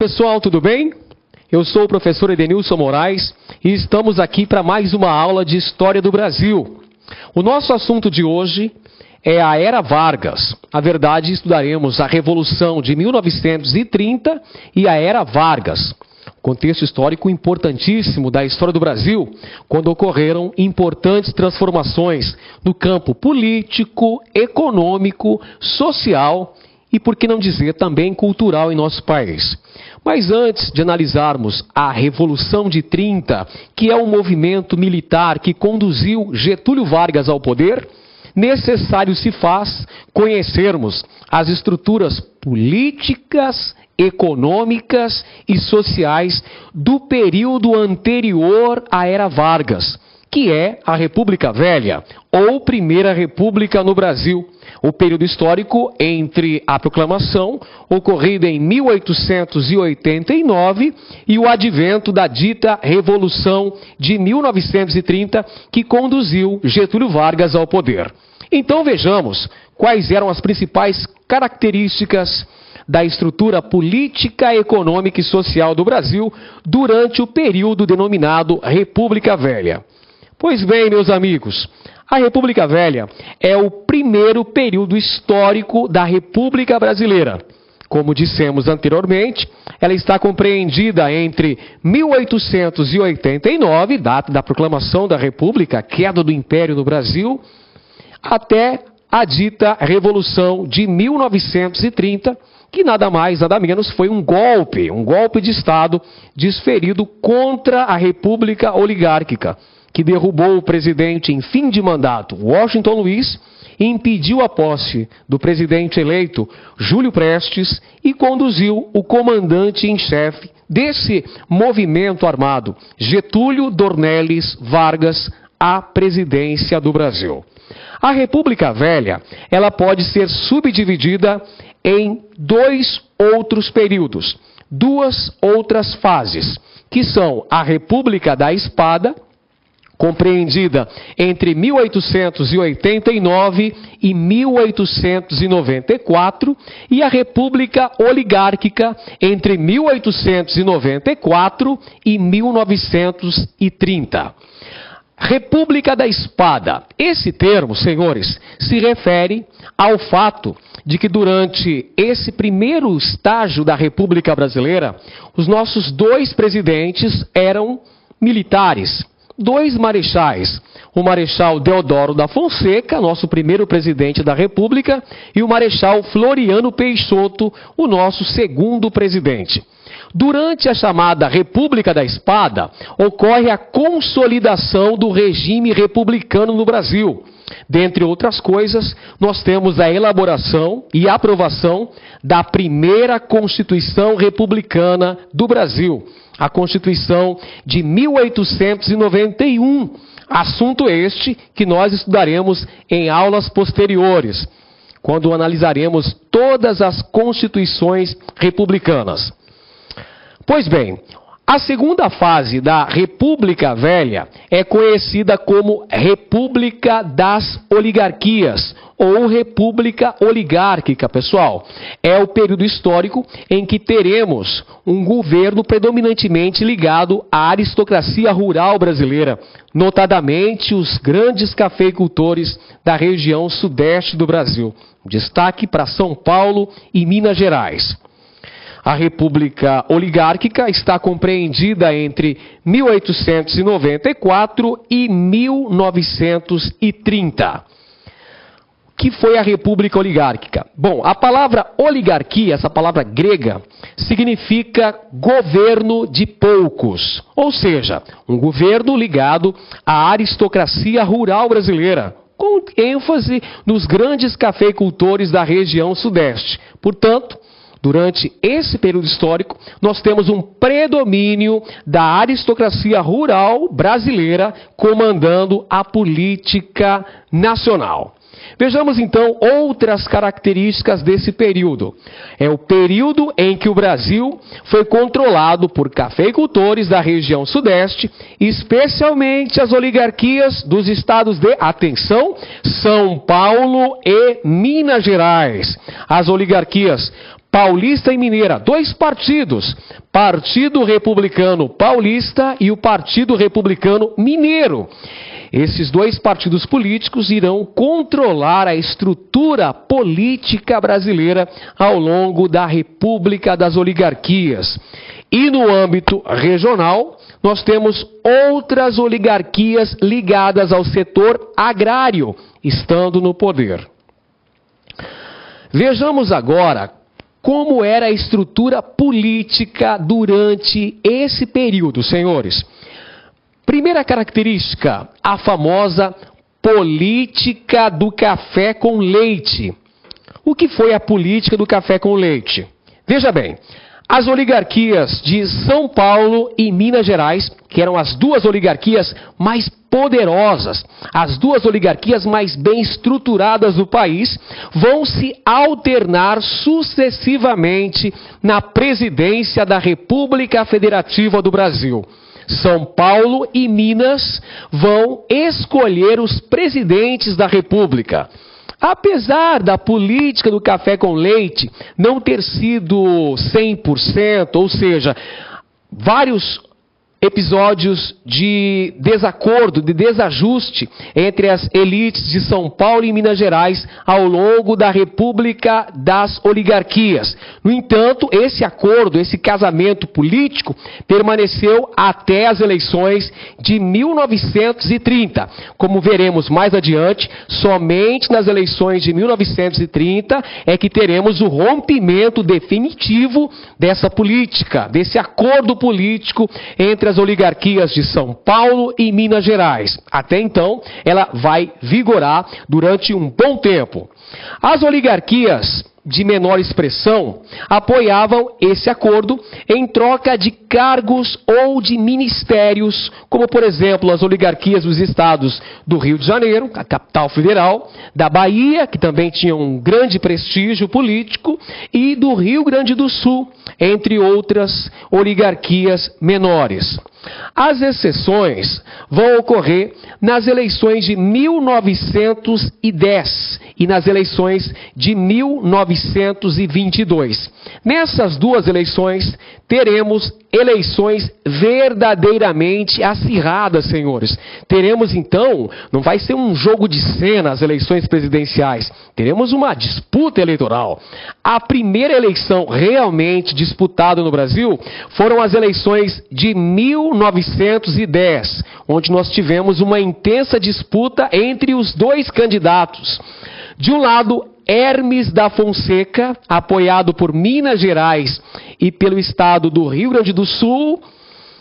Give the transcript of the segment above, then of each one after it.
Pessoal, tudo bem? Eu sou o professor Edenilson Moraes e estamos aqui para mais uma aula de História do Brasil. O nosso assunto de hoje é a Era Vargas. Na verdade, estudaremos a Revolução de 1930 e a Era Vargas. Contexto histórico importantíssimo da história do Brasil, quando ocorreram importantes transformações no campo político, econômico, social e, por que não dizer, também cultural em nosso país. Mas antes de analisarmos a Revolução de 30, que é um movimento militar que conduziu Getúlio Vargas ao poder, necessário se faz conhecermos as estruturas políticas, econômicas e sociais do período anterior à Era Vargas, que é a República Velha, ou Primeira República no Brasil, o período histórico entre a proclamação, ocorrida em 1889, e o advento da dita Revolução de 1930, que conduziu Getúlio Vargas ao poder. Então vejamos quais eram as principais características da estrutura política, econômica e social do Brasil durante o período denominado República Velha. Pois bem, meus amigos, a República Velha é o primeiro período histórico da República Brasileira. Como dissemos anteriormente, ela está compreendida entre 1889, data da proclamação da República, queda do Império no Brasil, até a dita Revolução de 1930, que nada mais, nada menos foi um golpe de Estado desferido contra a República Oligárquica, que derrubou o presidente em fim de mandato, Washington Luiz, e impediu a posse do presidente eleito, Júlio Prestes, e conduziu o comandante em chefe desse movimento armado, Getúlio Dornelles Vargas, à presidência do Brasil. A República Velha, ela pode ser subdividida em dois outros períodos, duas outras fases, que são a República da Espada, compreendida entre 1889 e 1894, e a República Oligárquica entre 1894 e 1930. República da Espada. Esse termo, senhores, se refere ao fato de que durante esse primeiro estágio da República Brasileira, os nossos dois presidentes eram militares. Dois marechais, o Marechal Deodoro da Fonseca, nosso primeiro presidente da República, e o Marechal Floriano Peixoto, o nosso segundo presidente. Durante a chamada República da Espada, ocorre a consolidação do regime republicano no Brasil. Dentre outras coisas, nós temos a elaboração e aprovação da primeira Constituição Republicana do Brasil, a Constituição de 1891, assunto este que nós estudaremos em aulas posteriores, quando analisaremos todas as constituições republicanas. Pois bem, a segunda fase da República Velha é conhecida como República das Oligarquias, ou República Oligárquica, pessoal. É o período histórico em que teremos um governo predominantemente ligado à aristocracia rural brasileira, notadamente os grandes cafeicultores da região sudeste do Brasil. Destaque para São Paulo e Minas Gerais. A República Oligárquica está compreendida entre 1894 e 1930. O que foi a República Oligárquica? Bom, a palavra oligarquia, essa palavra grega, significa governo de poucos. Ou seja, um governo ligado à aristocracia rural brasileira, com ênfase nos grandes cafeicultores da região sudeste. Portanto, durante esse período histórico, nós temos um predomínio da aristocracia rural brasileira comandando a política nacional. Vejamos então outras características desse período. É o período em que o Brasil foi controlado por cafeicultores da região sudeste, especialmente as oligarquias dos estados de, atenção, São Paulo e Minas Gerais. As oligarquias Paulista e Mineira, dois partidos, Partido Republicano Paulista e o Partido Republicano Mineiro. Esses dois partidos políticos irão controlar a estrutura política brasileira ao longo da República das Oligarquias. E no âmbito regional, nós temos outras oligarquias ligadas ao setor agrário, estando no poder. Vejamos agora como era a estrutura política durante esse período, senhores. Primeira característica, a famosa política do café com leite. O que foi a política do café com leite? Veja bem, as oligarquias de São Paulo e Minas Gerais, que eram as duas oligarquias mais poderosas, as duas oligarquias mais bem estruturadas do país, vão se alternar sucessivamente na presidência da República Federativa do Brasil. São Paulo e Minas vão escolher os presidentes da República. Apesar da política do café com leite não ter sido 100%, ou seja, vários episódios de desacordo, de desajuste entre as elites de São Paulo e Minas Gerais ao longo da República das Oligarquias. No entanto, esse acordo, esse casamento político permaneceu até as eleições de 1930. Como veremos mais adiante, somente nas eleições de 1930 é que teremos o rompimento definitivo dessa política, desse acordo político entre as oligarquias de São Paulo e Minas Gerais. Até então, ela vai vigorar durante um bom tempo. As oligarquias de menor expressão apoiavam esse acordo em troca de cargos ou de ministérios, como por exemplo as oligarquias dos estados do Rio de Janeiro, a capital federal, da Bahia, que também tinha um grande prestígio político, e do Rio Grande do Sul, entre outras oligarquias menores. As exceções vão ocorrer nas eleições de 1910 e nas eleições de 1922. Nessas duas eleições, teremos eleições verdadeiramente acirradas, senhores. Teremos então, não vai ser um jogo de cena as eleições presidenciais, teremos uma disputa eleitoral. A primeira eleição realmente disputada no Brasil foram as eleições de 1910, onde nós tivemos uma intensa disputa entre os dois candidatos. De um lado, Hermes da Fonseca, apoiado por Minas Gerais e pelo estado do Rio Grande do Sul,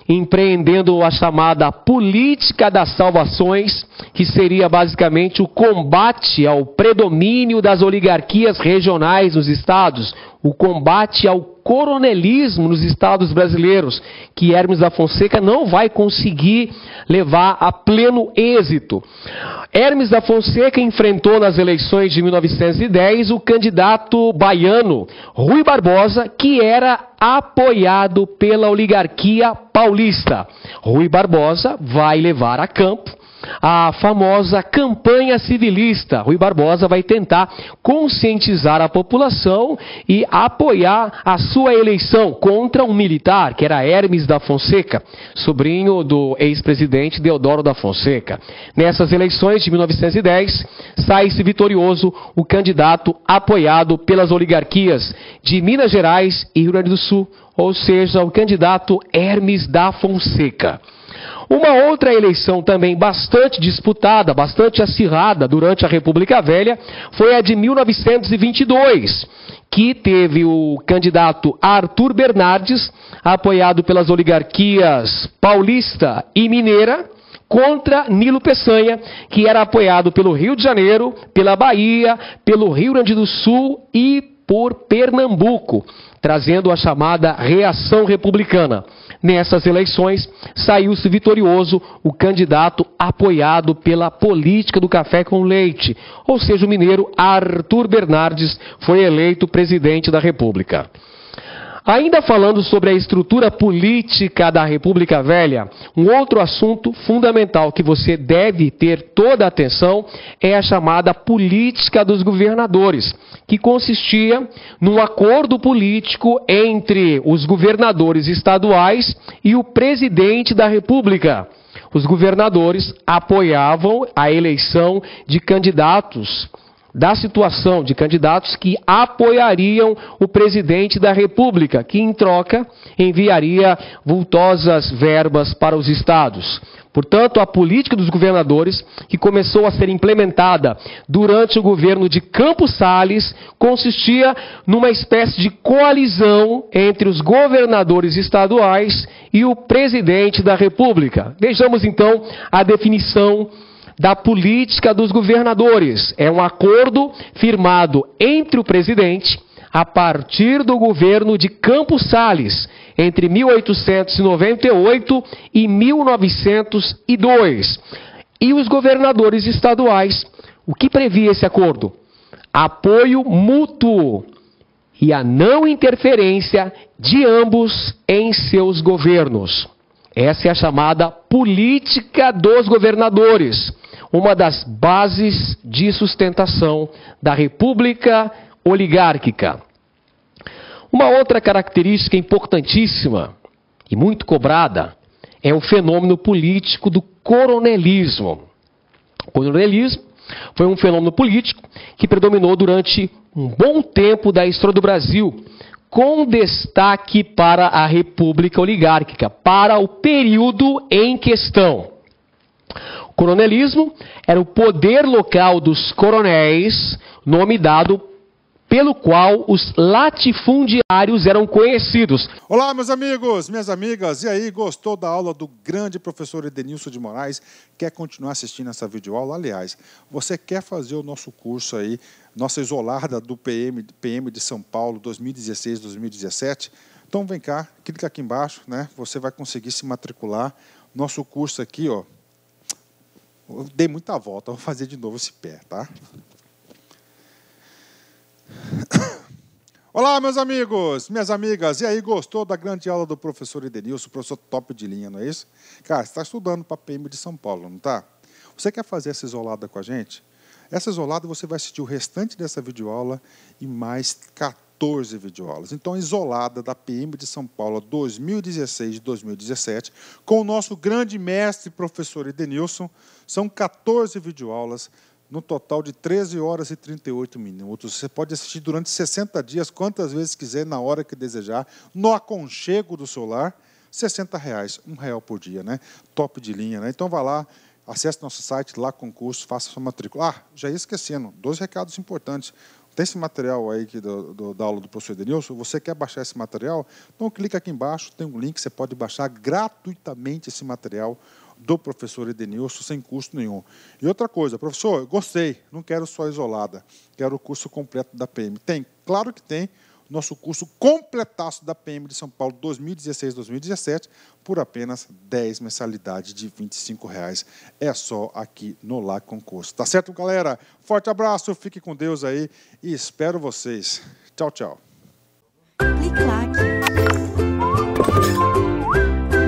empreendendo a chamada política das salvações, que seria basicamente o combate ao predomínio das oligarquias regionais nos estados, o combate ao coronelismo nos estados brasileiros, que Hermes da Fonseca não vai conseguir levar a pleno êxito. Hermes da Fonseca enfrentou nas eleições de 1910 o candidato baiano Rui Barbosa, que era apoiado pela oligarquia paulista. Rui Barbosa vai levar a campo a famosa campanha civilista. Rui Barbosa vai tentar conscientizar a população e apoiar a sua eleição contra um militar, que era Hermes da Fonseca, sobrinho do ex-presidente Deodoro da Fonseca. Nessas eleições de 1910, sai-se vitorioso o candidato apoiado pelas oligarquias de Minas Gerais e Rio Grande do Sul, ou seja, o candidato Hermes da Fonseca. Uma outra eleição também bastante disputada, bastante acirrada durante a República Velha, foi a de 1922, que teve o candidato Arthur Bernardes, apoiado pelas oligarquias paulista e mineira, contra Nilo Peçanha, que era apoiado pelo Rio de Janeiro, pela Bahia, pelo Rio Grande do Sul e por Pernambuco, trazendo a chamada reação republicana. Nessas eleições, saiu-se vitorioso o candidato apoiado pela política do café com leite, ou seja, o mineiro Arthur Bernardes foi eleito presidente da República. Ainda falando sobre a estrutura política da República Velha, um outro assunto fundamental que você deve ter toda a atenção é a chamada política dos governadores, que consistia num acordo político entre os governadores estaduais e o presidente da República. Os governadores apoiavam a eleição de candidatos, da situação de candidatos que apoiariam o presidente da República, que em troca enviaria vultosas verbas para os estados. Portanto, a política dos governadores, que começou a ser implementada durante o governo de Campos Salles, consistia numa espécie de coalizão entre os governadores estaduais e o presidente da República. Vejamos então a definição da política dos governadores. É um acordo firmado entre o presidente a partir do governo de Campos Salles, entre 1898 e 1902. E os governadores estaduais. O que previa esse acordo? Apoio mútuo e a não interferência de ambos em seus governos. Essa é a chamada política dos governadores, uma das bases de sustentação da República Oligárquica. Uma outra característica importantíssima e muito cobrada é o fenômeno político do coronelismo. O coronelismo foi um fenômeno político que predominou durante um bom tempo da história do Brasil, com destaque para a República Oligárquica, para o período em questão. O coronelismo era o poder local dos coronéis, nome dado pelo qual os latifundiários eram conhecidos. Olá, meus amigos, minhas amigas. E aí, gostou da aula do grande professor Edenilson de Moraes? Quer continuar assistindo essa videoaula? Aliás, você quer fazer o nosso curso aí, nossa isolada do PM de São Paulo 2016-2017? Então vem cá, clica aqui embaixo, né? Você vai conseguir se matricular. Nosso curso aqui, ó. Eu dei muita volta, vou fazer de novo esse pé, tá? Olá, meus amigos, minhas amigas. E aí, gostou da grande aula do professor Edenilson, professor top de linha, não é isso? Cara, você está estudando para a PM de São Paulo, não está? Você quer fazer essa isolada com a gente? Essa isolada você vai assistir o restante dessa videoaula e mais 14 videoaulas. Então, a isolada da PM de São Paulo 2016-2017, com o nosso grande mestre professor Edenilson, são 14 videoaulas, no total de 13 horas e 38 minutos. Você pode assistir durante 60 dias, quantas vezes quiser, na hora que desejar, no aconchego do seu lar, R$60, R$1 por dia, né? Top de linha, né? Então, vá lá, acesse nosso site, lá concurso, faça sua matrícula. Ah, já ia esquecendo, 2 recados importantes. Tem esse material aí da aula do professor Edenilson, você quer baixar esse material? Então, clica aqui embaixo, tem um link, você pode baixar gratuitamente esse material do professor Edenilson, sem custo nenhum. E outra coisa, professor, eu gostei, não quero só isolada, quero o curso completo da PM. Tem, claro que tem, nosso curso completaço da PM de São Paulo 2016-2017, por apenas 10 mensalidades de R$25. É só aqui no Lá Concurso. Tá certo, galera? Forte abraço, fique com Deus aí e espero vocês. Tchau, tchau. Clique lá.